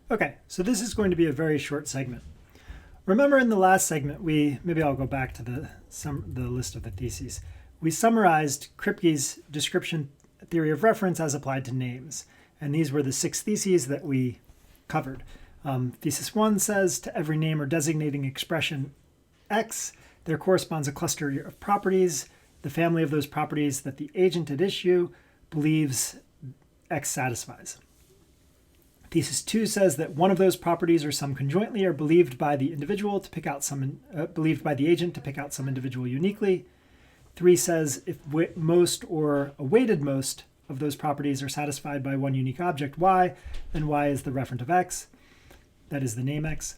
Okay, so this is going to be a very short segment. Remember in the last segment, maybe I'll go back to the list of the theses. We summarized Kripke's description theory of reference as applied to names. And these were the 6 theses that we covered. Thesis 1 says, to every name or designating expression X, there corresponds a cluster of properties, the family of those properties that the agent at issue believes X satisfies. Thesis 2 says that one of those properties or some conjointly are believed by the individual to pick out believed by the agent to pick out some individual uniquely. 3 says if most or a weighted most of those properties are satisfied by one unique object Y, then Y is the referent of X, that is the name X.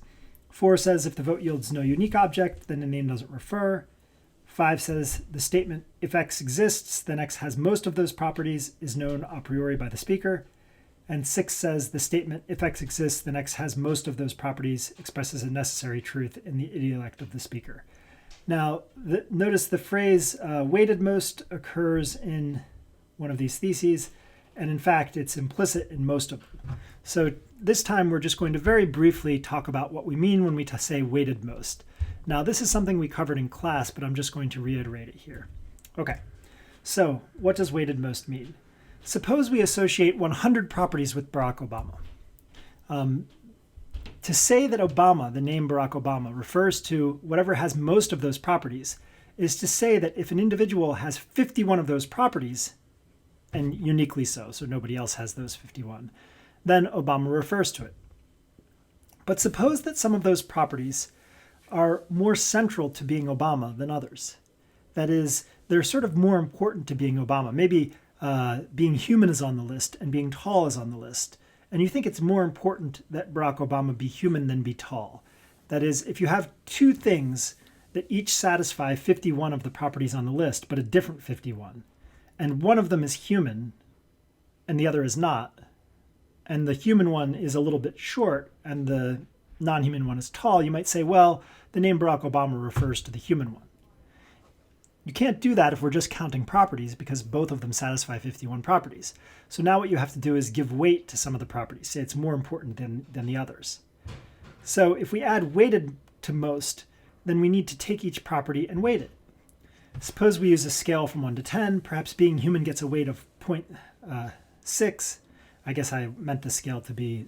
4 says if the vote yields no unique object, then the name doesn't refer. 5 says the statement if X exists, then X has most of those properties is known a priori by the speaker. And 6 says the statement if X exists, then X has most of those properties expresses a necessary truth in the idiolect of the speaker. Now, notice the phrase weighted most occurs in one of these theses, and in fact, it's implicit in most of them. So this time, we're just going to very briefly talk about what we mean when we say weighted most. Now, this is something we covered in class, but I'm just going to reiterate it here. Okay, so what does weighted most mean? Suppose we associate 100 properties with Barack Obama. To say that Obama, the name Barack Obama, refers to whatever has most of those properties is to say that if an individual has 51 of those properties, and uniquely so nobody else has those 51, then Obama refers to it. But suppose that some of those properties are more central to being Obama than others. That is, they're sort of more important to being Obama. Maybe being human is on the list and being tall is on the list. And you think it's more important that Barack Obama be human than be tall. That is, if you have 2 things that each satisfy 51 of the properties on the list, but a different 51, and one of them is human and the other is not, and the human one is a little bit short and the non-human one is tall, you might say, well, the name Barack Obama refers to the human one. You can't do that if we're just counting properties because both of them satisfy 51 properties. So now what you have to do is give weight to some of the properties. Say it's more important than the others. So if we add weighted to most, then we need to take each property and weight it. Suppose we use a scale from 1 to 10. Perhaps being human gets a weight of 0.6. I guess I meant the scale to be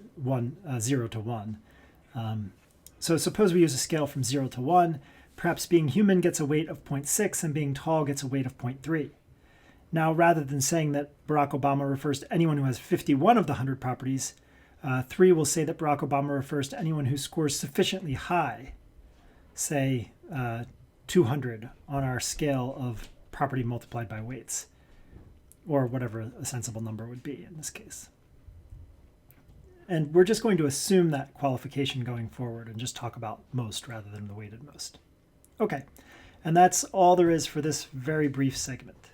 0 to 1. So suppose we use a scale from 0 to 1. Perhaps being human gets a weight of 0.6 and being tall gets a weight of 0.3. Now, rather than saying that Barack Obama refers to anyone who has 51 of the 100 properties, 3 will say that Barack Obama refers to anyone who scores sufficiently high, say 200 on our scale of property multiplied by weights, or whatever a sensible number would be in this case. And we're just going to assume that qualification going forward and just talk about most rather than the weighted most. Okay, and that's all there is for this very brief segment.